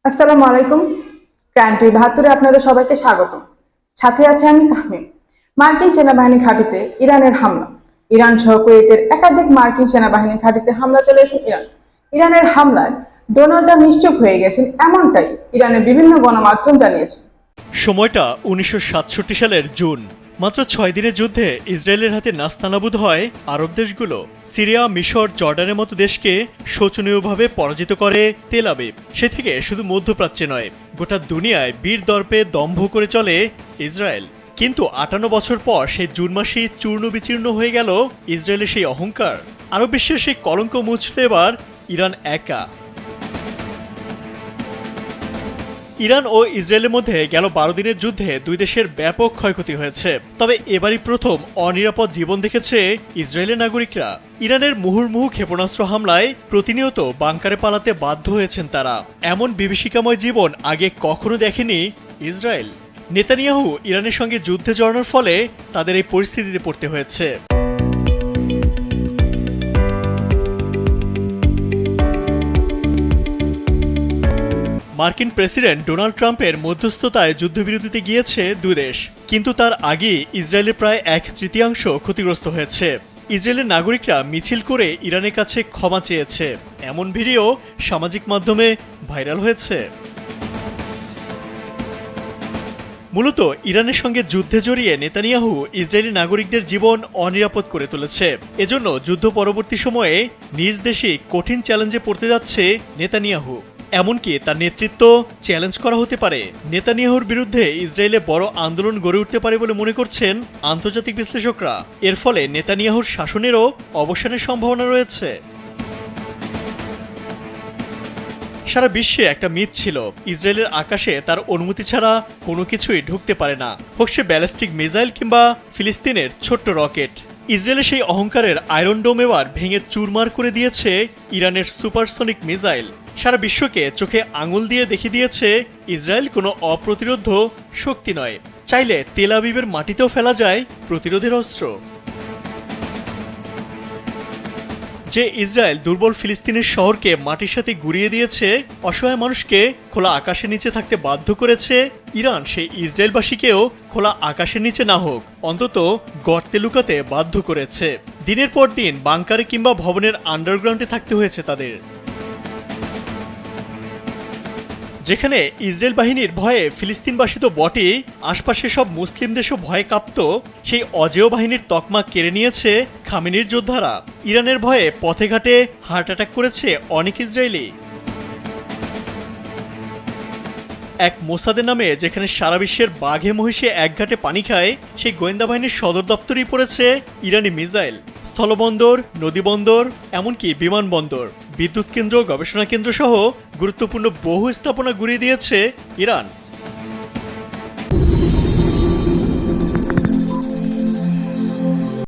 আসসালামু আলাইকুম। Crime TV ৭২-এ আপনাদের সবাইকে স্বাগত। সাথে আছে আমি তাহমিম। মার্কিন সেনাবাহিনী ঘাঁটিতে ইরানের হামলা। ইরান সহ কুয়েতের একাধিক মার্কিন সেনাবাহিনী ঘাঁটিতে হামলা চালিয়েছে ইরান। ইরানের হামলায় ডোনাল্ড ট্রাম্প নিশ্চুপ হয়ে গেছেন, এমনটাই ইরানের বিভিন্ন গণমাধ্যম জানিয়েছে। সময়টা ১৯৬৭ সালের জুন। মাত্র ৬ দিনের যুদ্ধে ইসরায়েলের হাতে নাস্তানাবুদ হয় আরব দেশগুলো। সিরিয়া, মিশর, জর্ডানের মতো দেশকে শোচনীয়ভাবে পরাজিত করে তেল আবিব। সে থেকে শুধু মধ্যপ্রাচ্যে নয়, গোটা দুনিয়ায় বীর দর্পে দম্ভ করে চলে ইসরায়েল। কিন্তু ৫৮ বছর পর সেই জুন মাসেই চূর্ণ বিচীর্ণ হয়ে গেল ইসরায়েলের সেই অহংকার। আরব বিশ্বের সেই কলঙ্ক মুছতে এবার ইরান একা। ইরান ও ইসরায়েলের মধ্যে গেল ১২ দিনের যুদ্ধে দুই দেশের ব্যাপক ক্ষয়ক্ষতি হয়েছে। তবে এবারই প্রথম অনিরাপদ জীবন দেখেছে ইসরায়েলের নাগরিকরা। ইরানের মুহুর্মুহু ক্ষেপণাস্ত্র হামলায় প্রতিনিয়ত বাংকারে পালাতে বাধ্য হয়েছেন তারা। এমন বিভীষিকাময় জীবন আগে কখনো দেখেনি ইসরায়েল। নেতানিয়াহু ইরানের সঙ্গে যুদ্ধে জড়ানোর ফলে তাদের এই পরিস্থিতিতে পড়তে হয়েছে। মার্কিন প্রেসিডেন্ট ডোনাল্ড ট্রাম্পের মধ্যস্থতায় যুদ্ধবিরতিতে গিয়েছে দুই দেশ, কিন্তু তার আগে ইসরায়েলের প্রায় ১/৩ ক্ষতিগ্রস্ত হয়েছে। ইসরায়েলের নাগরিকরা মিছিল করে ইরানের কাছে ক্ষমা চেয়েছে, এমন ভিডিও সামাজিক মাধ্যমে ভাইরাল হয়েছে। মূলত ইরানের সঙ্গে যুদ্ধে জড়িয়ে নেতানিয়াহু ইসরায়েলি নাগরিকদের জীবন অনিরাপদ করে তুলেছে। এজন্য যুদ্ধ পরবর্তী সময়ে নিজ দেশে কঠিন চ্যালেঞ্জে পড়তে যাচ্ছে নেতানিয়াহু। এমনকি তার নেতৃত্ব চ্যালেঞ্জ করা হতে পারে। নেতানিয়াহুর বিরুদ্ধে ইসরায়েলে বড় আন্দোলন গড়ে উঠতে পারে বলে মনে করছেন আন্তর্জাতিক বিশ্লেষকরা। এর ফলে নেতানিয়াহুর শাসনেরও অবসানের সম্ভাবনা রয়েছে। সারা বিশ্বে একটা মিথ ছিল, ইসরায়েলের আকাশে তার অনুমতি ছাড়া কোনো কিছুই ঢুকতে পারে না, হোক সে ব্যালিস্টিক মিসাইল কিংবা ফিলিস্তিনের ছোট্ট রকেট। ইসরায়েলের সেই অহংকারের আয়রন ডোম এবার ভেঙে চুরমার করে দিয়েছে ইরানের সুপারসনিক মিসাইল। সারা বিশ্বকে চোখে আঙুল দিয়ে দেখিয়ে দিয়েছে ইসরায়েল কোনো অপ্রতিরোধ্য শক্তি নয়। চাইলে তেল আবিবের মাটিতেও ফেলা যায় প্রতিরোধের অস্ত্র। যে ইসরায়েল দুর্বল ফিলিস্তিনের শহরকে মাটির সাথে গুঁড়িয়ে দিয়েছে, অসহায় মানুষকে খোলা আকাশের নিচে থাকতে বাধ্য করেছে, ইরান সেই ইসরায়েলবাসীকেও খোলা আকাশের নিচে না হোক অন্তত গর্তে লুকাতে বাধ্য করেছে। দিনের পর দিন বাংকারে কিংবা ভবনের আন্ডারগ্রাউন্ডে থাকতে হয়েছে তাদের। যেখানে ইসরায়েল বাহিনীর ভয়ে ফিলিস্তিনবাসী তো বটেই, আশপাশে সব মুসলিম দেশও ভয়ে কাঁপত, সেই অজেয় বাহিনীর তকমা কেড়ে নিয়েছে খামেনির যোদ্ধারা। ইরানের ভয়ে পথে ঘাটে হার্ট অ্যাটাক করেছে অনেক ইসরায়েলি। এক মোসাদের নামে যেখানে সারা বিশ্বের বাঘে মহিষে এক ঘাটে পানি খায়, সেই গোয়েন্দা বাহিনীর সদর দপ্তরেই পড়েছে ইরানি মিসাইল। স্থলবন্দর, নদীবন্দর, এমনকি বিমানবন্দর, বিদ্যুৎ কেন্দ্র, গবেষণা কেন্দ্র সহ গুরুত্বপূর্ণ বহু স্থাপনা গুঁড়িয়ে দিয়েছে ইরান।